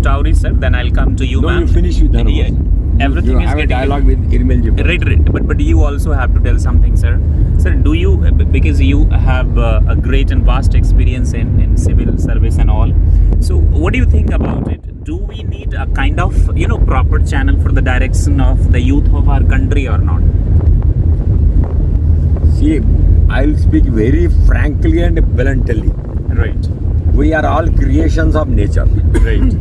story, sir. Then I'll come to you, No, ma'am. you finish with that. Yeah, everything you is have a getting dialogue with Irmelji. Right. But you also have to tell something, sir. Sir, do you, because you have a great and vast experience in civil service and all. So what do you think about it? Do we need a kind of, proper channel for the direction of the youth of our country or not? See, I'll speak very frankly and bluntly. Right. We are all creations of nature. Right.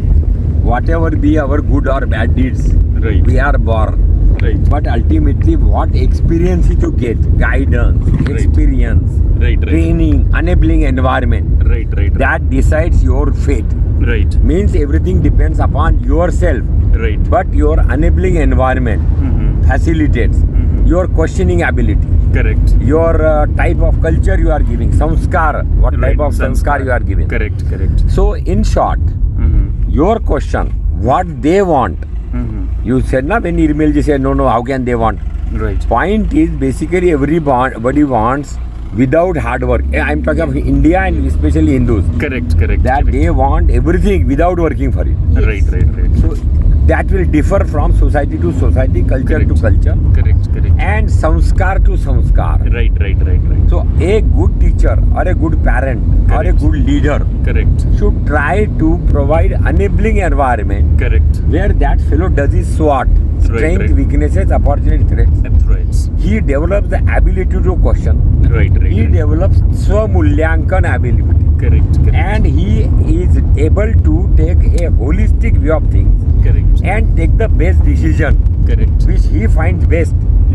Whatever be our good or bad deeds, Right. we are born. Right. But ultimately, what experience you get, guidance, experience, Right. training, enabling environment, Right. that decides your fate. Right. Means everything depends upon yourself. Right. But your enabling environment facilitates your questioning ability. Correct. Your type of culture you are giving, samskar, what type of samskar you are giving. Correct. So in short, your question, what they want, you said na, when Irmelji said no, how can they want? Right. Point is basically everybody wants without hard work. I'm talking of India and especially Hindus. Correct. That they want everything without working for it. Right. So that will differ from society to society, culture to culture, Correct. and samskar to samskar. Right. So a good teacher or a good parent or a good leader Correct. should try to provide enabling environment Correct. where that fellow does his SWOT, strength, right. weaknesses, opportunity, threats. Threats. He develops the ability to question. Right. He develops swamulyankan ability. Correct. And he is able to take a holistic view of things Correct. and take the best decision Correct. which he finds best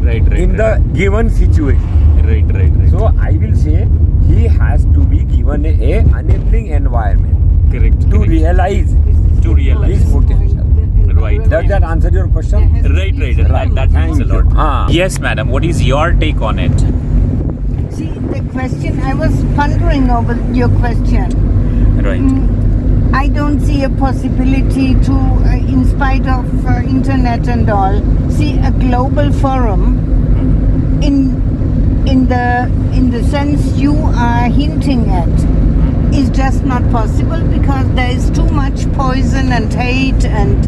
Right. in the given situation. Right. So I will say he has to be given a enabling environment Correct. to realize his potential. Right. Does that answer your question? Right. That means a Thank you. lot. Yes, madam. What is your take on it? See, the question, I was pondering over your question. Right. I don't see a possibility to, in spite of internet and all, see a global forum in the sense you are hinting at is just not possible, because there is too much poison and hate and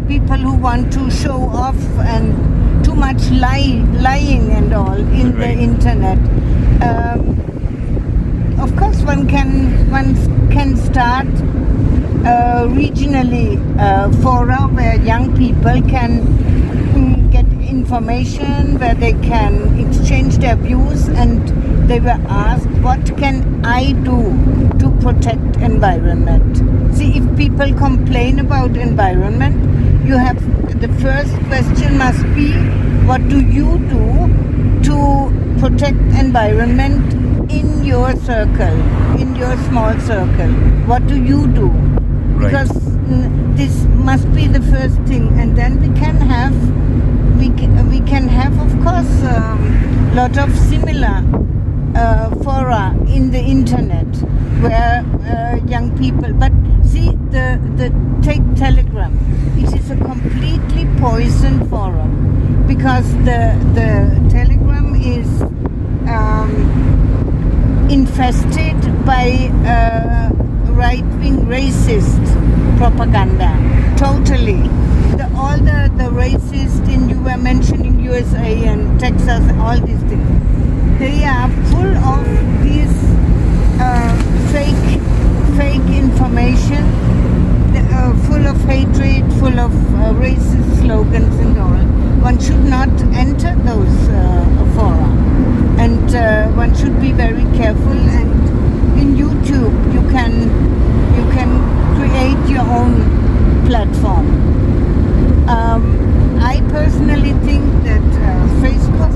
people who want to show off and too much lying and all in the internet. Of course, one can start regionally fora where young people can get information, where they can exchange their views, and they were asked, what can I do to protect environment? See, if people complain about environment, you have, the first question must be, what do you do to protect environment in your circle, in your small circle? What do you do? Right. Because this must be the first thing, and then we can have, of course, lot of similar fora in the internet where young people. But see, the take Telegram. It is a completely poisoned forum, because the Telegram is infested by right-wing racist propaganda. Totally. All the racists you were mentioning USA and Texas, all these things, they are full of these fake information, full of hatred, full of racist slogans and all. One should not enter those fora, and one should be very careful. And in YouTube, you can create your own platform. I personally think that Facebook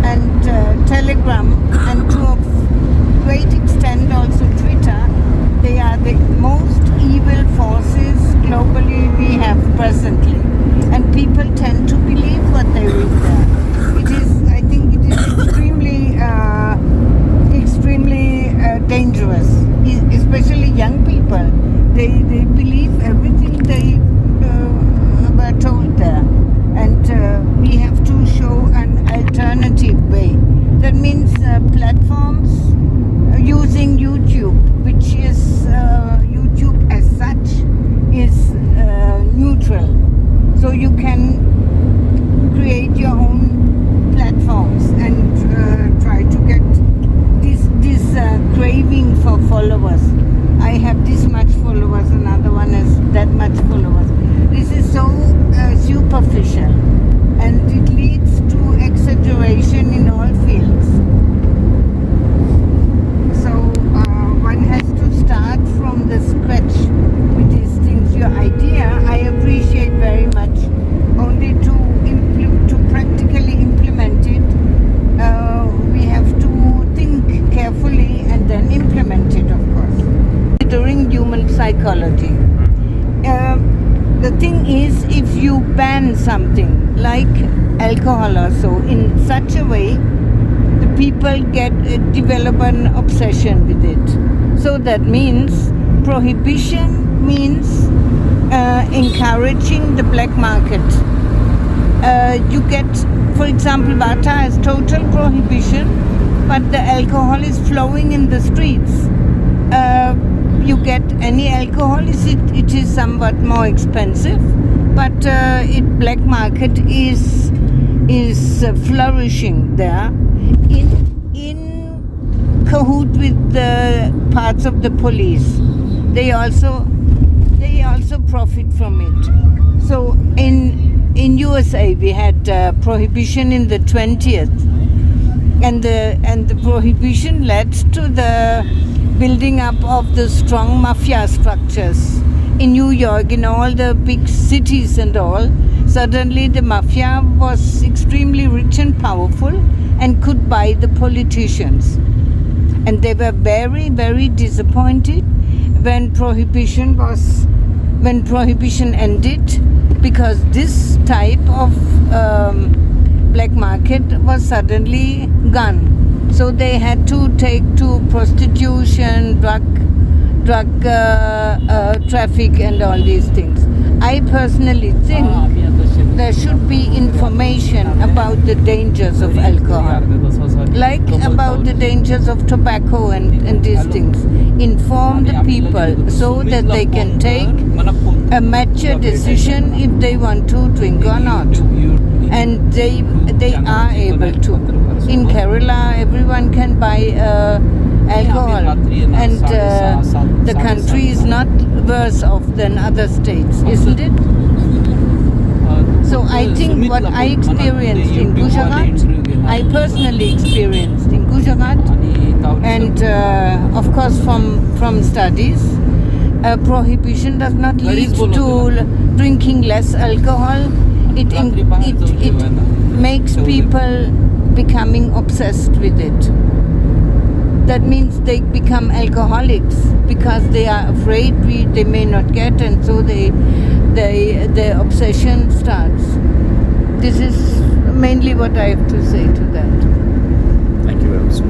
and Telegram, and to a great extent also Twitter, they are the most evil forces globally we have presently, and people tend to believe what they read there. I think it is extremely dangerous, especially young people. They believe everything they were told there, and we have to show an alternative way. That means platforms using YouTube, which is neutral. So you can create your own platforms and try to get this craving for followers. I have this much followers, another one has that much followers. This is so superficial, and it leads to exaggeration in all fields. So one has to start from the scratch with these things. Your idea, I appreciate very much. Only to practically implement it, we have to think carefully and then implement it, of course. Considering human psychology. The thing is, if you ban something like alcohol or so in such a way, the people develop an obsession with it. So that means prohibition means encouraging the black market. You get, for example, Vata has total prohibition, but the alcohol is flowing in the streets. You get any alcohol, it is somewhat more expensive, but black market is flourishing there in cahoot with the parts of the police. They also profit from it. So in USA we had prohibition in the 20th, and the prohibition led to the building up of the strong mafia structures in New York, in all the big cities and all. Suddenly the mafia was extremely rich and powerful and could buy the politicians, and they were very, very disappointed when prohibition ended, because this type of black market was suddenly gone. So they had to take to prostitution, drug traffic and all these things. I personally think there should be information about the dangers of alcohol, like about the dangers of tobacco and these things. Inform the people so that they can take a mature decision if they want to drink or not. And they are able to. In Kerala, everyone can buy alcohol, and the country is not worse off than other states, isn't it? So I think what I experienced in Gujarat, I personally experienced in Gujarat, and of course from studies, prohibition does not lead to drinking less alcohol. It makes people becoming obsessed with it. That means they become alcoholics because they are afraid they may not get, and so the obsession starts. This is mainly what I have to say to that. Thank you very much.